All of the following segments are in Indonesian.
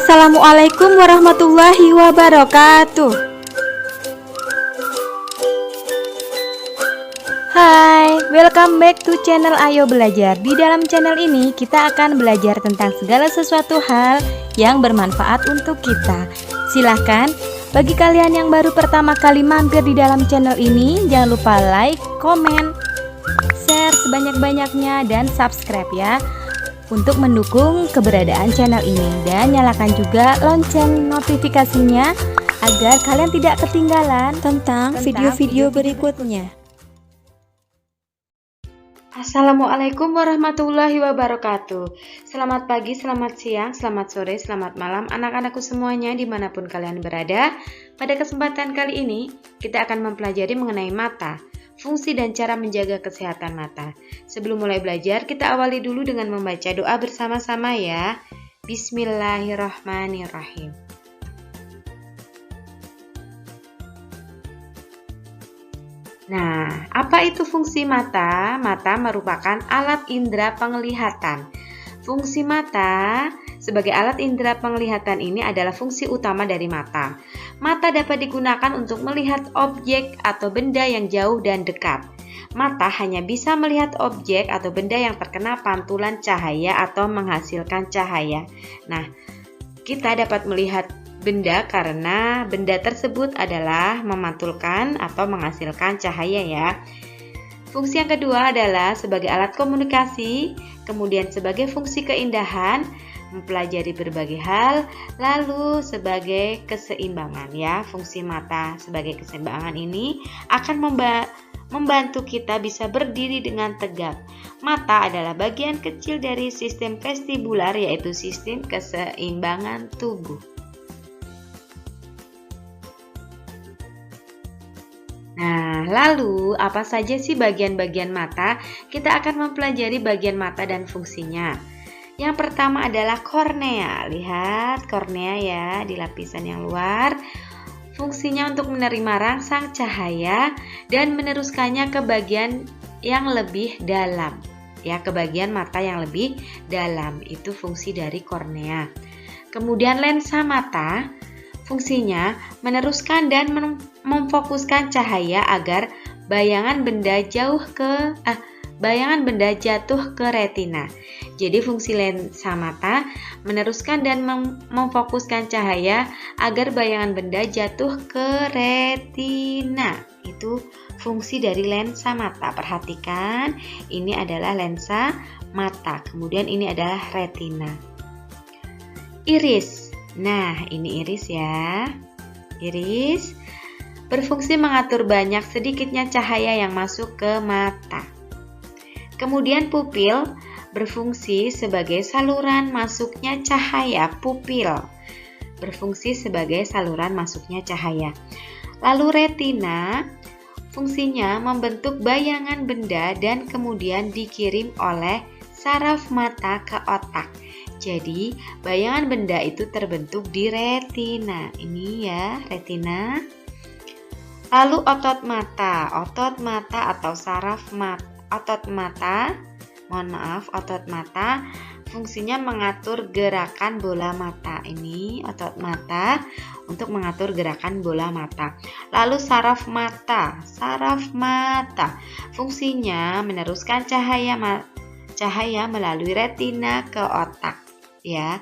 Assalamualaikum warahmatullahi wabarakatuh. Hai, welcome back to channel Ayo Belajar. Di dalam channel ini kita akan belajar tentang segala sesuatu hal yang bermanfaat untuk kita. Silahkan, bagi kalian yang baru pertama kali mampir di dalam channel ini, jangan lupa like, komen, share sebanyak-banyaknya, dan subscribe ya, untuk mendukung keberadaan channel ini. Dan nyalakan juga lonceng notifikasinya agar kalian tidak ketinggalan tentang video-video berikutnya. Assalamualaikum warahmatullahi wabarakatuh. Selamat pagi, selamat siang, selamat sore, selamat malam anak-anakku semuanya dimanapun kalian berada. Pada kesempatan kali ini kita akan mempelajari mengenai mata, fungsi dan cara menjaga kesehatan mata. Sebelum mulai belajar, kita awali dulu dengan membaca doa bersama-sama ya. Bismillahirrahmanirrahim. Nah, apa itu fungsi mata? Mata merupakan alat indera penglihatan. Fungsi mata sebagai alat indera penglihatan ini adalah fungsi utama dari mata. Mata dapat digunakan untuk melihat objek atau benda yang jauh dan dekat. Mata hanya bisa melihat objek atau benda yang terkena pantulan cahaya atau menghasilkan cahaya. Nah, kita dapat melihat benda karena benda tersebut adalah memantulkan atau menghasilkan cahaya ya. Fungsi yang kedua adalah sebagai alat komunikasi, kemudian sebagai fungsi keindahan, mempelajari berbagai hal, lalu sebagai keseimbangan ya. Fungsi mata sebagai keseimbangan ini akan membantu kita bisa berdiri dengan tegak. Mata adalah bagian kecil dari sistem vestibular, yaitu sistem keseimbangan tubuh. Nah, lalu apa saja sih bagian-bagian mata? Kita akan mempelajari bagian mata dan fungsinya. Yang pertama adalah kornea. Lihat kornea ya di lapisan yang luar. Fungsinya untuk menerima rangsang cahaya dan meneruskannya ke bagian yang lebih dalam. Ya, ke bagian mata yang lebih dalam. Itu fungsi dari kornea. Kemudian lensa mata. Fungsinya meneruskan dan memfokuskan cahaya agar bayangan benda jatuh ke retina. Jadi fungsi lensa mata meneruskan dan memfokuskan cahaya agar bayangan benda jatuh ke retina. Itu fungsi dari lensa mata. Perhatikan, ini adalah lensa mata. Kemudian ini adalah retina. Iris. Nah, ini iris ya. Iris berfungsi mengatur banyak sedikitnya cahaya yang masuk ke mata. Kemudian pupil berfungsi sebagai saluran masuknya cahaya. Pupil berfungsi sebagai saluran masuknya cahaya. Lalu retina fungsinya membentuk bayangan benda dan kemudian dikirim oleh saraf mata ke otak. Jadi, bayangan benda itu terbentuk di retina. Ini ya, retina. Lalu otot mata. Otot mata atau saraf mata. Otot mata fungsinya mengatur gerakan bola mata. Ini otot mata untuk mengatur gerakan bola mata. Lalu saraf mata. Saraf mata fungsinya meneruskan cahaya melalui retina ke otak. Ya,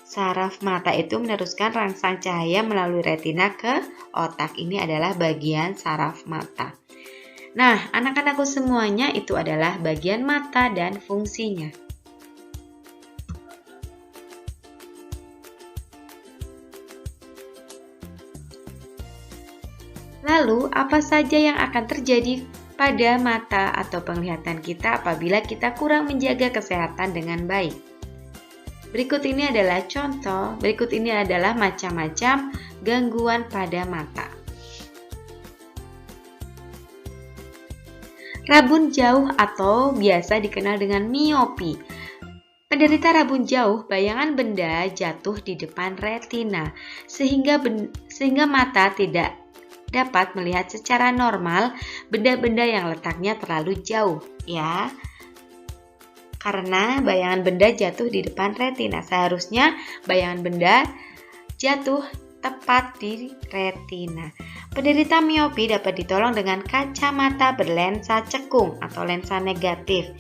saraf mata itu meneruskan rangsang cahaya melalui retina ke otak. Ini adalah bagian saraf mata. Nah, anak-anakku semuanya, itu adalah bagian mata dan fungsinya. Lalu, apa saja yang akan terjadi pada mata atau penglihatan kita apabila kita kurang menjaga kesehatan dengan baik? Berikut ini adalah contoh, berikut ini adalah macam-macam gangguan pada mata. Rabun jauh atau biasa dikenal dengan miopi. Penderita rabun jauh, bayangan benda jatuh di depan retina, sehingga mata tidak dapat melihat secara normal benda-benda yang letaknya terlalu jauh. Ya. karena bayangan benda jatuh di depan retina. Seharusnya bayangan benda jatuh tepat di retina. Penderita miopi dapat ditolong dengan kacamata berlensa cekung atau lensa negatif.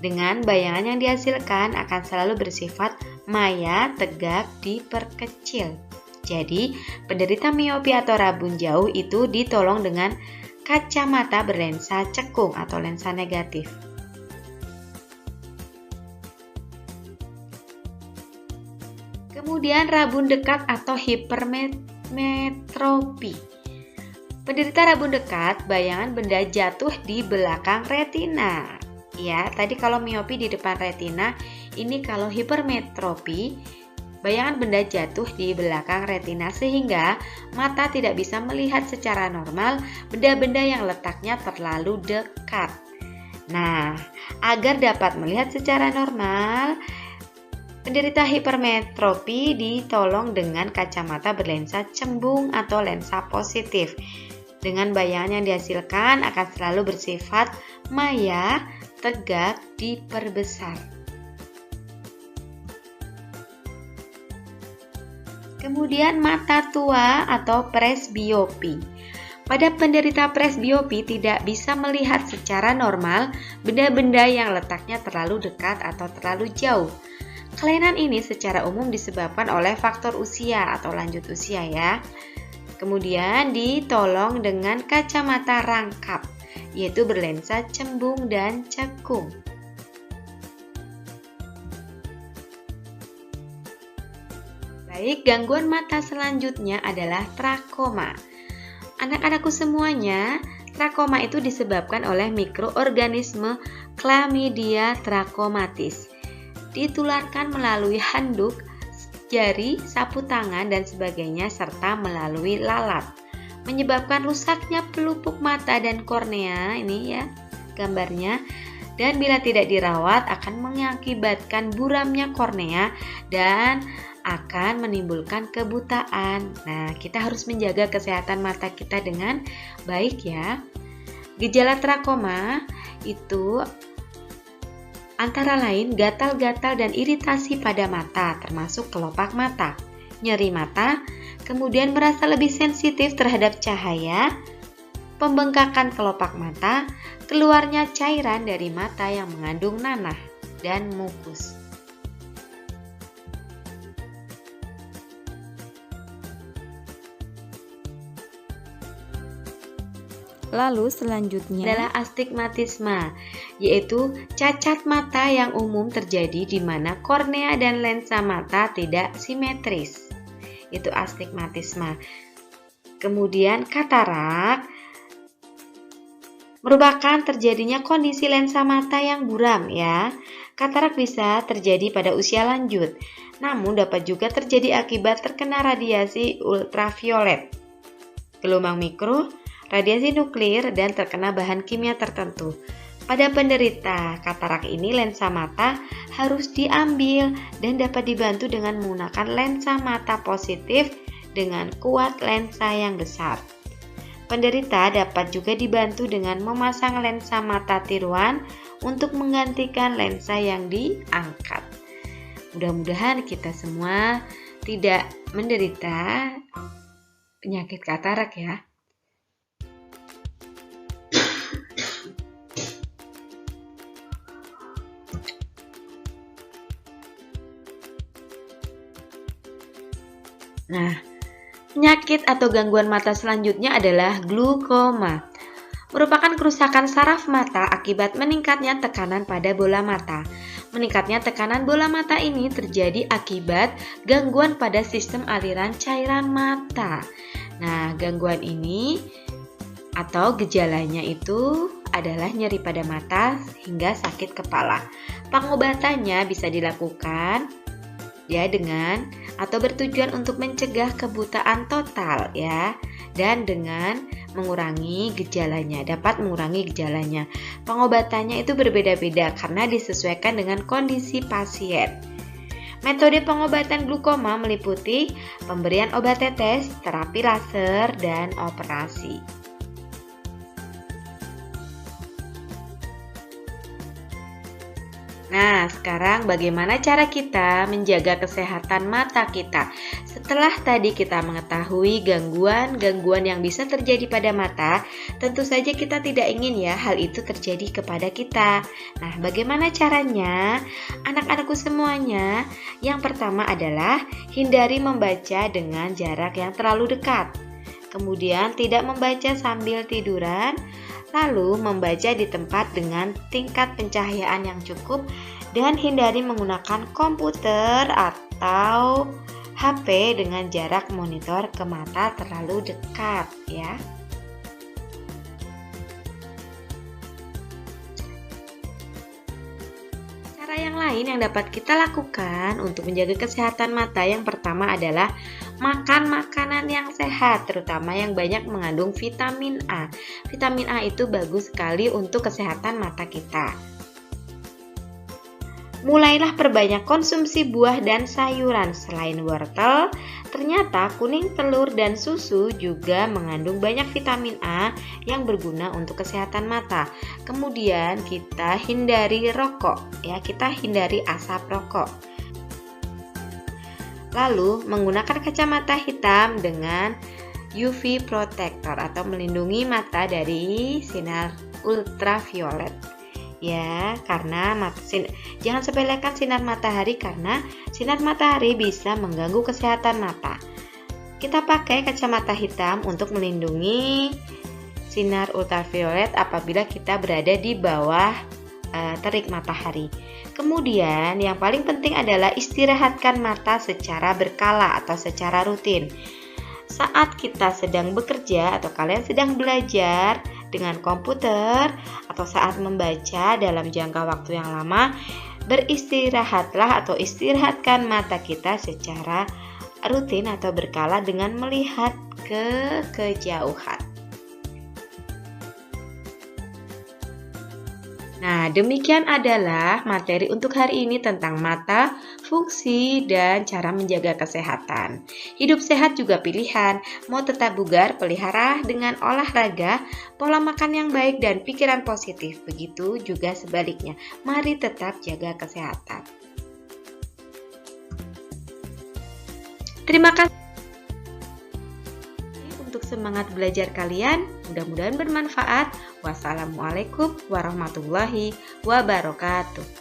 Dengan bayangan yang dihasilkan akan selalu bersifat maya, tegap, diperkecil. Jadi, penderita miopi atau rabun jauh itu ditolong dengan kacamata berlensa cekung atau lensa negatif. Kemudian rabun dekat atau hipermetropi. Penderita rabun dekat, bayangan benda jatuh di belakang retina. Ya, tadi kalau miopi di depan retina, ini kalau hipermetropi, bayangan benda jatuh di belakang retina sehingga mata tidak bisa melihat secara normal benda-benda yang letaknya terlalu dekat. Nah, agar dapat melihat secara normal, penderita hipermetropi ditolong dengan kacamata berlensa cembung atau lensa positif. Dengan bayangan yang dihasilkan akan selalu bersifat maya, tegap, diperbesar. Kemudian mata tua atau presbiopi. Pada penderita presbiopi tidak bisa melihat secara normal benda-benda yang letaknya terlalu dekat atau terlalu jauh. Kelainan ini secara umum disebabkan oleh faktor usia atau lanjut usia ya. Kemudian ditolong dengan kacamata rangkap, yaitu berlensa cembung dan cekung. Baik, gangguan mata selanjutnya adalah trakoma. Anak-anakku semuanya, trakoma itu disebabkan oleh mikroorganisme Chlamydia trachomatis. Ditularkan melalui handuk, jari, sapu tangan, dan sebagainya, serta melalui lalat. Menyebabkan rusaknya pelupuk mata dan kornea, ini ya gambarnya, dan bila tidak dirawat akan mengakibatkan buramnya kornea dan akan menimbulkan kebutaan. Nah, kita harus menjaga kesehatan mata kita dengan baik ya. Gejala trakoma itu antara lain gatal-gatal dan iritasi pada mata, termasuk kelopak mata, nyeri mata, kemudian merasa lebih sensitif terhadap cahaya, pembengkakan kelopak mata, keluarnya cairan dari mata yang mengandung nanah, dan mukus. Lalu selanjutnya adalah astigmatisme, yaitu cacat mata yang umum terjadi di mana kornea dan lensa mata tidak simetris. Itu astigmatisme. Kemudian katarak merupakan terjadinya kondisi lensa mata yang buram ya. Katarak bisa terjadi pada usia lanjut, namun dapat juga terjadi akibat terkena radiasi ultraviolet, gelombang mikro, radiasi nuklir, dan terkena bahan kimia tertentu. Pada penderita katarak ini lensa mata harus diambil dan dapat dibantu dengan menggunakan lensa mata positif dengan kuat lensa yang besar. Penderita dapat juga dibantu dengan memasang lensa mata tiruan untuk menggantikan lensa yang diangkat. Mudah-mudahan kita semua tidak menderita penyakit katarak ya. Nah, penyakit atau gangguan mata selanjutnya adalah glaukoma. Merupakan kerusakan saraf mata akibat meningkatnya tekanan pada bola mata. Meningkatnya tekanan bola mata ini terjadi akibat gangguan pada sistem aliran cairan mata. Nah, gangguan ini atau gejalanya itu adalah nyeri pada mata hingga sakit kepala. Pengobatannya bisa dilakukan ya dengan atau bertujuan untuk mencegah kebutaan total ya, dan dengan mengurangi gejalanya, dapat mengurangi gejalanya. Pengobatannya itu berbeda-beda karena disesuaikan dengan kondisi pasien. Metode pengobatan glaukoma meliputi pemberian obat tetes, terapi laser, dan operasi. Nah, sekarang bagaimana cara kita menjaga kesehatan mata kita? Setelah tadi kita mengetahui gangguan-gangguan yang bisa terjadi pada mata, tentu saja kita tidak ingin ya hal itu terjadi kepada kita. Nah, bagaimana caranya? Anak-anakku semuanya, yang pertama adalah hindari membaca dengan jarak yang terlalu dekat. Kemudian tidak membaca sambil tiduran, lalu membaca di tempat dengan tingkat pencahayaan yang cukup dan hindari menggunakan komputer atau HP dengan jarak monitor ke mata terlalu dekat ya. Cara yang lain yang dapat kita lakukan untuk menjaga kesehatan mata yang pertama adalah makan makanan yang sehat, terutama yang banyak mengandung vitamin A. Vitamin A itu bagus sekali untuk kesehatan mata kita. Mulailah perbanyak konsumsi buah dan sayuran. Selain wortel, ternyata kuning telur dan susu juga mengandung banyak vitamin A yang berguna untuk kesehatan mata. Kemudian kita hindari rokok, ya, kita hindari asap rokok. Lalu menggunakan kacamata hitam dengan UV protector atau melindungi mata dari sinar ultraviolet. Ya, karena jangan sepelekan sinar matahari karena sinar matahari bisa mengganggu kesehatan mata. Kita pakai kacamata hitam untuk melindungi sinar ultraviolet apabila kita berada di bawah terik matahari. Kemudian yang paling penting adalah istirahatkan mata secara berkala atau secara rutin. Saat kita sedang bekerja atau kalian sedang belajar dengan komputer atau saat membaca dalam jangka waktu yang lama, beristirahatlah atau istirahatkan mata kita secara rutin atau berkala dengan melihat ke kejauhan. Nah, demikian adalah materi untuk hari ini tentang mata, fungsi, dan cara menjaga kesehatan. Hidup sehat juga pilihan. Mau tetap bugar, pelihara dengan olahraga, pola makan yang baik, dan pikiran positif. Begitu juga sebaliknya. Mari tetap jaga kesehatan. Terima kasih untuk semangat belajar kalian, mudah-mudahan bermanfaat. Wassalamualaikum warahmatullahi wabarakatuh.